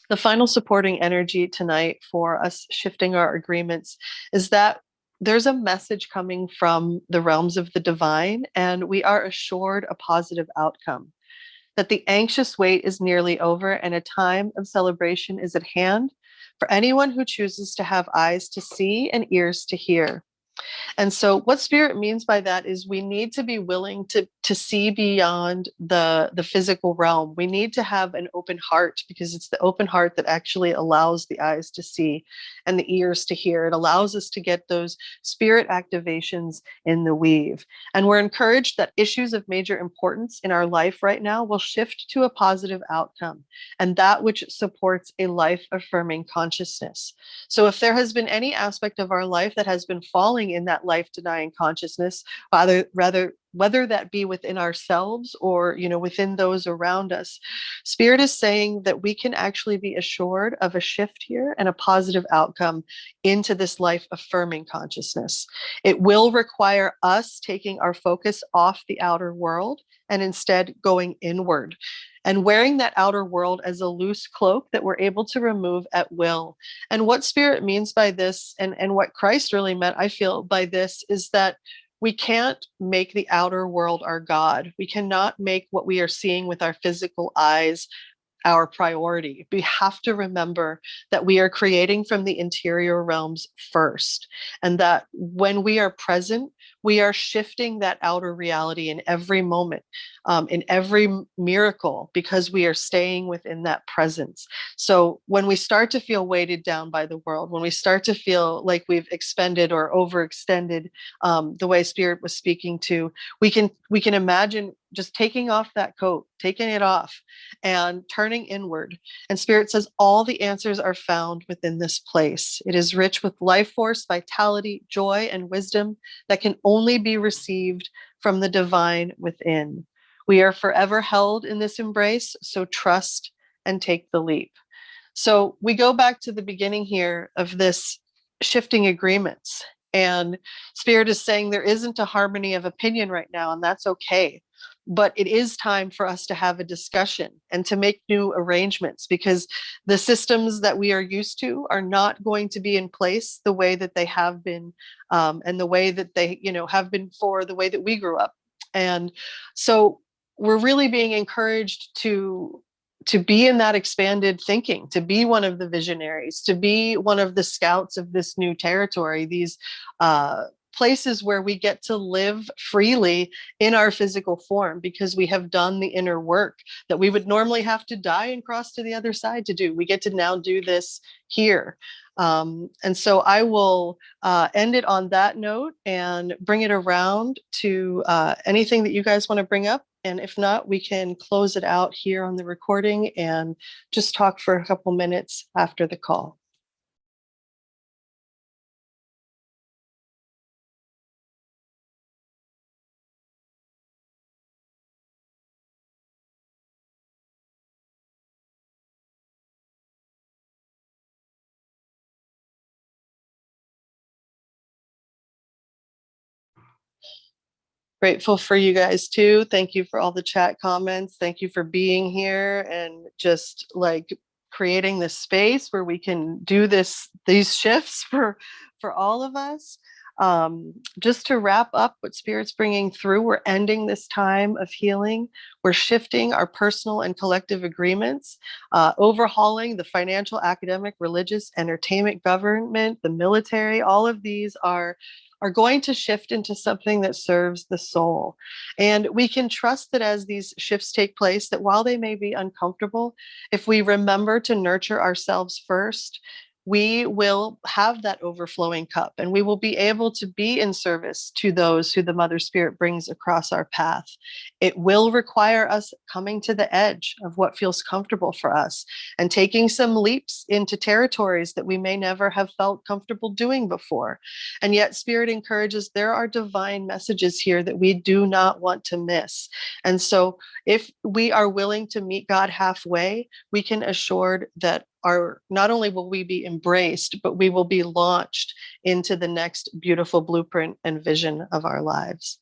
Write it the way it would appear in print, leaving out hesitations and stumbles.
The final supporting energy tonight for us shifting our agreements is that there's a message coming from the realms of the divine, and we are assured a positive outcome. That the anxious wait is nearly over and a time of celebration is at hand for anyone who chooses to have eyes to see and ears to hear. And so what spirit means by that is we need to be willing to see beyond the physical realm. We need to have an open heart, because it's the open heart that actually allows the eyes to see and the ears to hear. It allows us to get those spirit activations in the weave. And we're encouraged that issues of major importance in our life right now will shift to a positive outcome, and that which supports a life affirming consciousness. So if there has been any aspect of our life that has been falling in that life denying consciousness, whether that be within ourselves or within those around us, spirit is saying that we can actually be assured of a shift here and a positive outcome into this life affirming consciousness. It will require us taking our focus off the outer world and instead going inward and wearing that outer world as a loose cloak that we're able to remove at will. And what spirit means by this, and what Christ really meant, I feel, by this, is that we can't make the outer world our God. We cannot make what we are seeing with our physical eyes our priority. We have to remember that we are creating from the interior realms first, and that when we are present, we are shifting that outer reality in every moment, in every miracle, because we are staying within that presence. So when we start to feel weighted down by the world, when we start to feel like we've expended or overextended, the way Spirit was speaking to, we can imagine just taking off that coat, taking it off, and turning inward. And Spirit says all the answers are found within this place. It is rich with life force, vitality, joy, and wisdom that can only be received from the divine within. We are forever held in this embrace, so trust and take the leap. So we go back to the beginning here of this shifting agreements. And Spirit is saying there isn't a harmony of opinion right now, and that's okay. But it is time for us to have a discussion and to make new arrangements, because the systems that we are used to are not going to be in place the way that they have been, and the way that they, have been for the way that we grew up. And so we're really being encouraged to be in that expanded thinking, to be one of the visionaries, to be one of the scouts of this new territory, these places where we get to live freely in our physical form, because we have done the inner work that we would normally have to die and cross to the other side to do. We get to now do this here. And so I will end it on that note and bring it around to anything that you guys want to bring up. And if not, we can close it out here on the recording and just talk for a couple minutes after the call. Grateful for you guys too. Thank you for all the chat comments. Thank you for being here and just like creating this space where we can do these shifts for all of us. Just to wrap up what Spirit's bringing through, we're ending this time of healing. We're shifting our personal and collective agreements, overhauling the financial, academic, religious, entertainment, government, the military. All of these are going to shift into something that serves the soul. And we can trust that as these shifts take place, that while they may be uncomfortable, if we remember to nurture ourselves first, we will have that overflowing cup, and we will be able to be in service to those who the Mother Spirit brings across our path. It will require us coming to the edge of what feels comfortable for us and taking some leaps into territories that we may never have felt comfortable doing before. And yet Spirit encourages there are divine messages here that we do not want to miss. And so if we are willing to meet God halfway, we can assure that not only will we be embraced, but we will be launched into the next beautiful blueprint and vision of our lives.